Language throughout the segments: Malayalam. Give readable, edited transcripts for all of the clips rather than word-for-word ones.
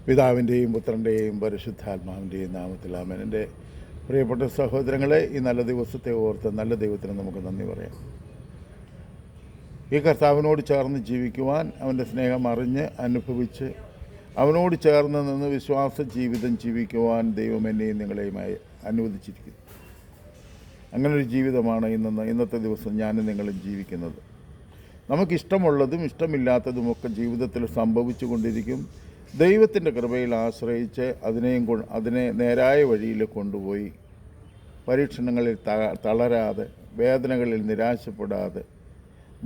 പിതാവിൻ്റെയും പുത്രൻ്റെയും പരിശുദ്ധാത്മാവിൻ്റെയും നാമത്തിൽ ആമേൻ. എൻ്റെ പ്രിയപ്പെട്ട സഹോദരങ്ങളെ, ഈ നല്ല ദിവസത്തെ ഓർത്ത് നല്ല ദൈവത്തിന് നമുക്ക് നന്ദി പറയാം. ഈ കർത്താവിനോട് ചേർന്ന് ജീവിക്കുവാൻ, അവൻ്റെ സ്നേഹം അറിഞ്ഞ് അനുഭവിച്ച് അവനോട് ചേർന്ന് നിന്ന് വിശ്വാസ ജീവിതം ജീവിക്കുവാൻ ദൈവം എന്നെയും നിങ്ങളെയുമായി അനുവദിച്ചിരിക്കുന്നു. അങ്ങനൊരു ജീവിതമാണ് ഇന്നത്തെ ദിവസം ഞാനും നിങ്ങളും ജീവിക്കുന്നത്. നമുക്കിഷ്ടമുള്ളതും ഇഷ്ടമില്ലാത്തതുമൊക്കെ ജീവിതത്തിൽ സംഭവിച്ചു കൊണ്ടിരിക്കും. ദൈവത്തിൻ്റെ കൃപയിൽ ആശ്രയിച്ച് അതിനെ നേരായ വഴിയിൽ കൊണ്ടുപോയി പരീക്ഷണങ്ങളിൽ തളരാതെ, വേദനകളിൽ നിരാശപ്പെടാതെ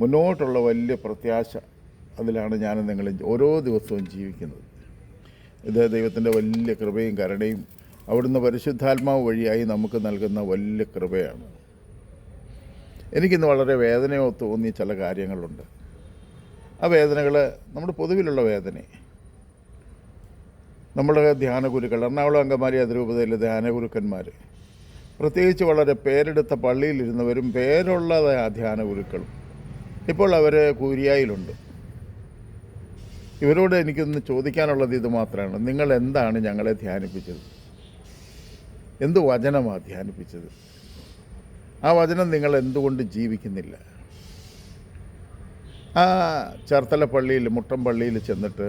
മുന്നോട്ടുള്ള വലിയ പ്രത്യാശ, അതിലാണ് ഞാനും നിങ്ങളും ഓരോ ദിവസവും ജീവിക്കുന്നത്. ഇത് ദൈവത്തിൻ്റെ വലിയ കൃപയും കരുണയും അവിടുന്ന് പരിശുദ്ധാത്മാവ് വഴിയായി നമുക്ക് നൽകുന്ന വലിയ കൃപയാണ്. എനിക്കിന്ന് വളരെ വേദനയോ തോന്നിയ ചില കാര്യങ്ങളുണ്ട്. ആ വേദനകൾ നമ്മുടെ പൊതുവിലുള്ള വേദന. നമ്മുടെ ധ്യാനഗുരുക്കൾ, എറണാകുളം അങ്കമാലി അതിരൂപതയിലെ ധ്യാനഗുരുക്കന്മാർ, പ്രത്യേകിച്ച് വളരെ പേരെടുത്ത പള്ളിയിലിരുന്നവരും പേരുള്ള ധ്യാനഗുരുക്കളും ഇപ്പോൾ അവർ കൂരിയായിലുണ്ട്. ഇവരോട് എനിക്കൊന്ന് ചോദിക്കാനുള്ളത് ഇത് മാത്രമാണ്: നിങ്ങൾ എന്താണ് ഞങ്ങളെ ധ്യാനിപ്പിച്ചത്? എന്ത് വചനമാണ് ധ്യാനിപ്പിച്ചത്? ആ വചനം നിങ്ങൾ എന്തുകൊണ്ട് ജീവിക്കുന്നില്ല? ആ ചേർത്തല പള്ളിയിൽ, മുട്ടം പള്ളിയിൽ ചെന്നിട്ട്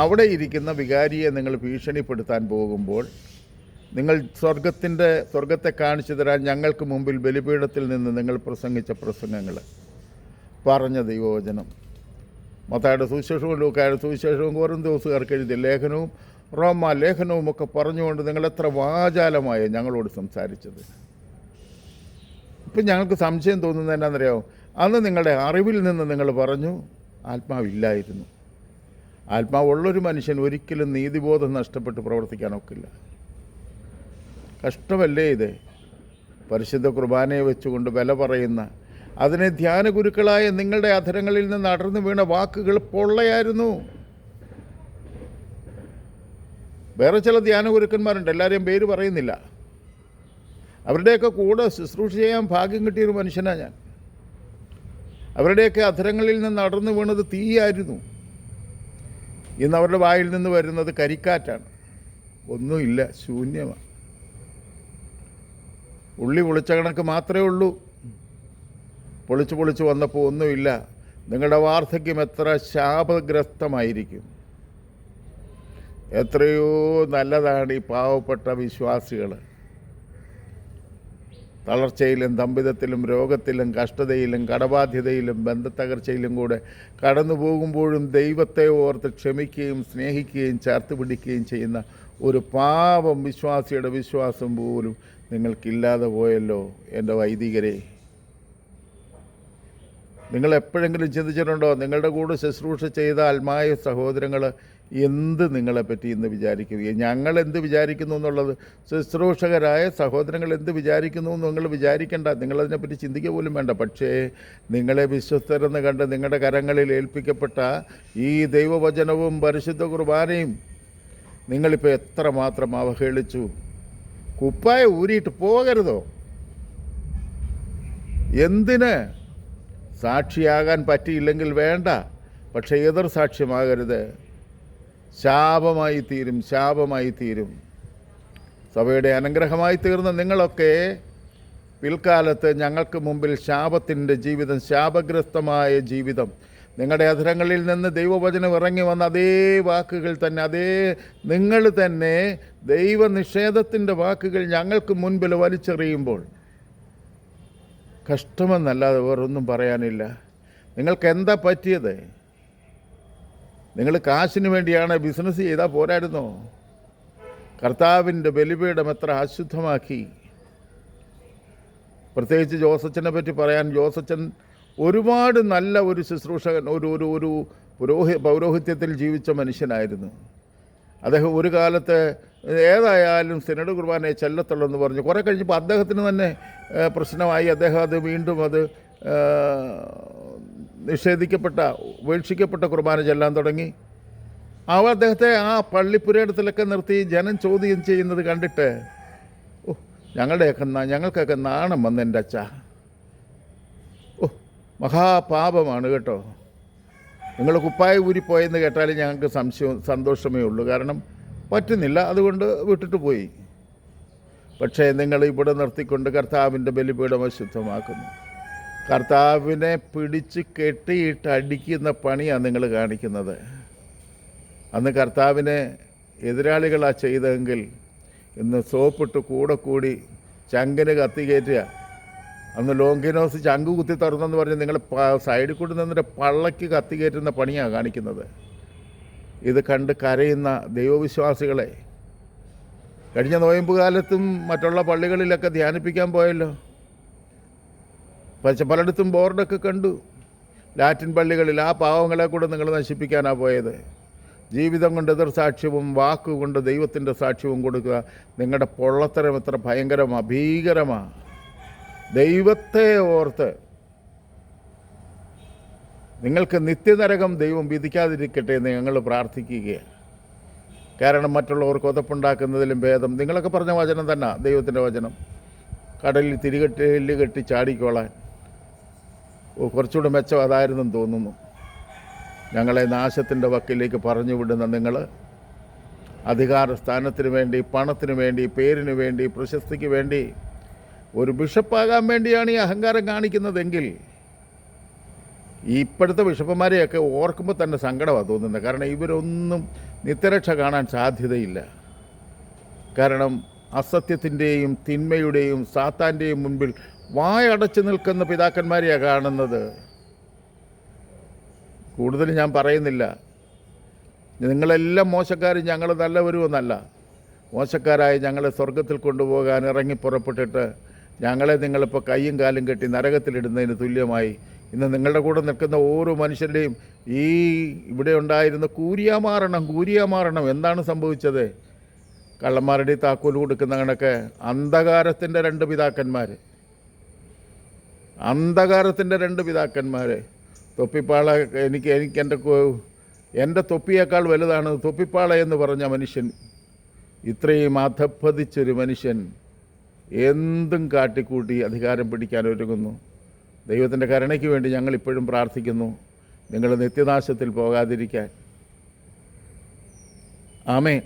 അവിടെ ഇരിക്കുന്ന വികാരിയെ നിങ്ങൾ ഭീഷണിപ്പെടുത്താൻ പോകുമ്പോൾ, നിങ്ങൾ സ്വർഗത്തെ കാണിച്ചു തരാൻ ഞങ്ങൾക്ക് മുമ്പിൽ ബലിപീഠത്തിൽ നിന്ന് നിങ്ങൾ പ്രസംഗിച്ച പ്രസംഗങ്ങൾ, പറഞ്ഞ ദൈവവചനം, മത്തായിയുടെ സുവിശേഷവും ലൂക്കായുടെ സുവിശേഷവും കൊരിന്ത്യക്കാർക്ക് എഴുതിയ ലേഖനവും റോമാ ലേഖനവും ഒക്കെ പറഞ്ഞുകൊണ്ട് നിങ്ങൾ എത്ര വാചാലമായി ഞങ്ങളോട് സംസാരിച്ചത്. ഇപ്പം ഞങ്ങൾക്ക് സംശയം തോന്നുന്നത് എന്നാണെന്നറിയാമോ? അന്ന് നിങ്ങളുടെ അറിവിൽ നിന്ന് നിങ്ങൾ പറഞ്ഞു ആത്മാവില്ലായിരുന്നു. ആത്മാവുള്ളൊരു മനുഷ്യൻ ഒരിക്കലും നീതിബോധം നഷ്ടപ്പെട്ട് പ്രവർത്തിക്കാനൊക്കില്ല. കഷ്ടമല്ലേ ഇത്? പരിശുദ്ധ കുർബാനയെ വെച്ചുകൊണ്ട് വില പറയുന്ന, അതിനെ ധ്യാനഗുരുക്കളായ നിങ്ങളുടെ അധരങ്ങളിൽ നിന്ന് അടർന്നു വീണ വാക്കുകൾ പൊള്ളയായിരുന്നു. വേറെ ചില ധ്യാനഗുരുക്കന്മാരുണ്ട്, എല്ലാവരെയും പേര് പറയുന്നില്ല. അവരുടെയൊക്കെ കൂടെ ശുശ്രൂഷ ചെയ്യാൻ ഭാഗ്യം കിട്ടിയൊരു മനുഷ്യനാണ് ഞാൻ. അവരുടെയൊക്കെ അധരങ്ങളിൽ നിന്ന് അടർന്നു വീണത് തീയായിരുന്നു. ഇന്ന് അവരുടെ വായിൽ നിന്ന് വരുന്നത് കരിക്കാറ്റാണ്. ഒന്നുമില്ല, ശൂന്യമാണ്. ഉള്ളി പൊളിച്ച കണക്ക് മാത്രമേ ഉള്ളൂ. പൊളിച്ച് വന്നപ്പോൾ ഒന്നുമില്ല. നിങ്ങളുടെ വാർദ്ധക്യം എത്ര ശാപഗ്രസ്തമായിരിക്കും. എത്രയോ നല്ലതാണ് ഈ പാവപ്പെട്ട വിശ്വാസികൾ. തളർച്ചയിലും ദമ്പിതത്തിലും രോഗത്തിലും കഷ്ടതയിലും കടബാധ്യതയിലും ബന്ധത്തകർച്ചയിലും കൂടെ കടന്നു പോകുമ്പോഴും ദൈവത്തെ ഓർത്ത് ക്ഷമിക്കുകയും സ്നേഹിക്കുകയും ചേർത്ത് പിടിക്കുകയും ചെയ്യുന്ന ഒരു പാവം വിശ്വാസിയുടെ വിശ്വാസം പോലും നിങ്ങൾക്കില്ലാതെ പോയല്ലോ എൻ്റെ വൈദികരെ. നിങ്ങൾ എപ്പോഴെങ്കിലും ചിന്തിച്ചിട്ടുണ്ടോ? നിങ്ങളുടെ കൂടെ ശുശ്രൂഷ ചെയ്ത ആത്മായ സഹോദരങ്ങൾ എന്ത് നിങ്ങളെപ്പറ്റി ഇന്ന് വിചാരിക്കുകയും ഞങ്ങളെന്ത് വിചാരിക്കുന്നു എന്നുള്ളത്, ശുശ്രൂഷകരായ സഹോദരങ്ങൾ എന്ത് കുറിക്കുന്നു എന്ന് നിങ്ങൾ വിചാരിക്കേണ്ട. നിങ്ങളതിനെപ്പറ്റി ചിന്തിക്കുക പോലും വേണ്ട. പക്ഷേ നിങ്ങളെ വിശ്വസ്തരെന്ന് കണ്ട് നിങ്ങളുടെ കരങ്ങളിൽ ഏൽപ്പിക്കപ്പെട്ട ഈ ദൈവവചനവും പരിശുദ്ധ കുർബാനയും നിങ്ങളിപ്പോൾ എത്രമാത്രം അവഹേളിച്ചു. കുപ്പായ ഊരിയിട്ട് പോകരുതോ? എന്തിന്? സാക്ഷിയാകാൻ പറ്റിയില്ലെങ്കിൽ വേണ്ട, പക്ഷേ എതിർ സാക്ഷ്യമാകരുത്. ശാപമായി തീരും. സഭയുടെ അനുഗ്രഹമായി തീർന്ന നിങ്ങളൊക്കെ പിൽക്കാലത്ത് ഞങ്ങൾക്ക് മുമ്പിൽ ശാപത്തിൻ്റെ ജീവിതം, ശാപഗ്രസ്തമായ ജീവിതം, നിങ്ങളുടെ അധരങ്ങളിൽ നിന്ന് ദൈവവചനം ഇറങ്ങി വന്ന അതേ വാക്കുകൾ തന്നെ, അതേ നിങ്ങൾ തന്നെ ദൈവനിഷേധത്തിൻ്റെ വാക്കുകൾ ഞങ്ങൾക്ക് മുൻപിൽ വലിച്ചെറിയുമ്പോൾ കഷ്ടമെന്നല്ലാതെ വേറൊന്നും പറയാനില്ല. നിങ്ങൾക്ക് എന്താ പറ്റിയത്? നിങ്ങൾ കാശിന് വേണ്ടിയാണ് ബിസിനസ് ചെയ്താൽ പോരായിരുന്നോ? കർത്താവിൻ്റെ ബലിപീഠം എത്ര അശുദ്ധമാക്കി. പ്രത്യേകിച്ച് ജോസച്ചനെ പറ്റി പറയാൻ, ജോസച്ചൻ ഒരുപാട് നല്ല ഒരു ശുശ്രൂഷകൻ, ഒരു പൗരോഹിത്യത്തിൽ ജീവിച്ച മനുഷ്യനായിരുന്നു. അദ്ദേഹം ഒരു കാലത്ത് ഏതായാലും സിനഡ് കുർബാനയെ ചെല്ലത്തുള്ളെന്ന് പറഞ്ഞു. കുറേ കഴിഞ്ഞപ്പോൾ അദ്ദേഹത്തിന് തന്നെ പ്രശ്നമായി. അദ്ദേഹം വീണ്ടും ഉപേക്ഷിക്കപ്പെട്ട കുർബാന ചെല്ലാൻ തുടങ്ങി. അദ്ദേഹത്തെ ആ പള്ളിപ്പുരയിടത്തിലൊക്കെ നിർത്തി ജനം ചോദ്യം ചെയ്യുന്നത് കണ്ടിട്ട് ഞങ്ങൾക്കൊക്കെ നാണം വന്ന് എൻ്റെ അച്ഛ. മഹാപാപമാണ് കേട്ടോ. നിങ്ങൾ കുപ്പായ ഊരിപ്പോയെന്ന് കേട്ടാൽ ഞങ്ങൾക്ക് സന്തോഷമേ ഉള്ളൂ. കാരണം പറ്റുന്നില്ല, അതുകൊണ്ട് വിട്ടിട്ട് പോയി. പക്ഷേ നിങ്ങൾ ഇവിടെ നിർത്തിക്കൊണ്ട് കർത്താവിൻ്റെ ബലിപീഠം അശുദ്ധമാക്കുന്നു. കർത്താവിനെ പിടിച്ച് കെട്ടിയിട്ട് അടിക്കുന്ന പണിയാണ് നിങ്ങൾ കാണിക്കുന്നത്. അന്ന് കർത്താവിനെ എതിരാളികളാണ് ചെയ്തതെങ്കിൽ ഇന്ന് സോപ്പിട്ട് കൂടെ കൂടി ചങ്കിന് കത്തി കയറ്റുക. അന്ന് ലോങ്കിനോസ് ചങ്ക് കുത്തി തുറന്നെന്ന് പറഞ്ഞ് നിങ്ങൾ സൈഡിൽ കൂടി നിന്നിട്ട് പള്ളയ്ക്ക് കത്തി കയറ്റുന്ന പണിയാണ് കാണിക്കുന്നത്. ഇത് കണ്ട് കരയുന്ന ദൈവവിശ്വാസികളെ കഴിഞ്ഞ നോയമ്പ് കാലത്തും മറ്റുള്ള പള്ളികളിലൊക്കെ ധ്യാനിപ്പിക്കാൻ പോയല്ലോ. പലയിടത്തും ബോർഡൊക്കെ കണ്ടു. ലാറ്റിൻ പള്ളികളിൽ ആ പാവങ്ങളെ കൂടെ നിങ്ങൾ നശിപ്പിക്കാനാണ് പോയത്. ജീവിതം കൊണ്ട് എതിർസാക്ഷ്യവും വാക്കുകൊണ്ട് ദൈവത്തിൻ്റെ സാക്ഷ്യവും കൊടുക്കുക. നിങ്ങളുടെ പൊള്ളത്തരം എത്ര ഭയങ്കരമാണ്, ഭീകരമാണ്. ദൈവത്തെ ഓർത്ത് നിങ്ങൾക്ക് നിത്യനരകം ദൈവം വിധിക്കാതിരിക്കട്ടെ എന്ന് ഞങ്ങൾ പ്രാർത്ഥിക്കുകയാണ്. കാരണം മറ്റുള്ളവർക്ക് ഉതപ്പുണ്ടാക്കുന്നതിലും ഭേദം നിങ്ങളൊക്കെ പറഞ്ഞ വചനം തന്നെ, ദൈവത്തിൻ്റെ വചനം. കടലിൽ തിരികെട്ട് കെട്ടി ചാടിക്കോളാൻ കുറച്ചുകൂടെ മെച്ചം അതായിരുന്നെന്ന് തോന്നുന്നു. ഞങ്ങളെ നാശത്തിൻ്റെ വക്കിലേക്ക് പറഞ്ഞു വിടുന്ന നിങ്ങൾ അധികാര സ്ഥാനത്തിന് വേണ്ടി, പണത്തിന് വേണ്ടി, പേരിന് വേണ്ടി, പ്രശസ്തിക്ക് വേണ്ടി, ഒരു ബിഷപ്പാകാൻ വേണ്ടിയാണ് ഈ അഹങ്കാരം കാണിക്കുന്നതെങ്കിൽ ഈ ഇപ്പോഴത്തെ ബിഷപ്പന്മാരെയൊക്കെ ഓർക്കുമ്പോൾ തന്നെ സങ്കടമാണ് തോന്നുന്നത്. കാരണം ഇവരൊന്നും നിത്യരക്ഷ കാണാൻ സാധ്യതയില്ല. കാരണം അസത്യത്തിൻ്റെയും തിന്മയുടെയും സാത്താൻ്റെയും മുൻപിൽ വായടച്ചു നിൽക്കുന്ന പിതാക്കന്മാരെയാണ് കാണുന്നത്. കൂടുതൽ ഞാൻ പറയുന്നില്ല. നിങ്ങളെല്ലാം മോശക്കാരും ഞങ്ങൾ നല്ലവരുമെന്നല്ല. മോശക്കാരായ ഞങ്ങളെ സ്വർഗത്തിൽ കൊണ്ടുപോകാൻ ഇറങ്ങി പുറപ്പെട്ടിട്ട് ഞങ്ങളെ നിങ്ങളിപ്പോൾ കയ്യും കാലും കെട്ടി നരകത്തിലിടുന്നതിന് തുല്യമായി ഇന്ന് നിങ്ങളുടെ കൂടെ നിൽക്കുന്ന ഓരോ മനുഷ്യരുടെയും ഈ ഇവിടെ ഉണ്ടായിരുന്ന കൂരിയാമാറണം. എന്താണ് സംഭവിച്ചത്? കള്ളന്മാരുടെ താക്കോൽ കൊടുക്കുന്ന കണക്ക് അന്ധകാരത്തിൻ്റെ രണ്ട് പിതാക്കന്മാർ തൊപ്പിപ്പാള എനിക്ക് എൻ്റെ തൊപ്പിയേക്കാൾ വലുതാണ് തൊപ്പിപ്പാള എന്ന് പറഞ്ഞ മനുഷ്യൻ. ഇത്രയും അധപ്പതിച്ചൊരു മനുഷ്യൻ എന്തും കാട്ടിക്കൂട്ടി അധികാരം പിടിക്കാൻ ഒരുങ്ങുന്നു. ദൈവത്തിൻ്റെ കരുണയ്ക്ക് വേണ്ടി ഞങ്ങൾ ഇപ്പോഴും പ്രാർത്ഥിക്കുന്നു, നിങ്ങൾ നിത്യനാശത്തിൽ പോകാതിരിക്കാൻ. ആമേൻ.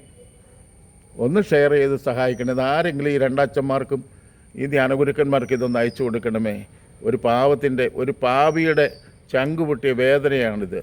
ഒന്ന് ഷെയർ ചെയ്ത് സഹായിക്കണേ. ഇത് ആരെങ്കിലും ഈ രണ്ടച്ഛന്മാർക്കും ഈ ധ്യാനഗുരുക്കന്മാർക്ക് ഇതൊന്ന് അയച്ചു കൊടുക്കണമേ. ഒരു പാവിയുടെ ചങ്ക് പൊട്ടിയ വേദനയാണിത്.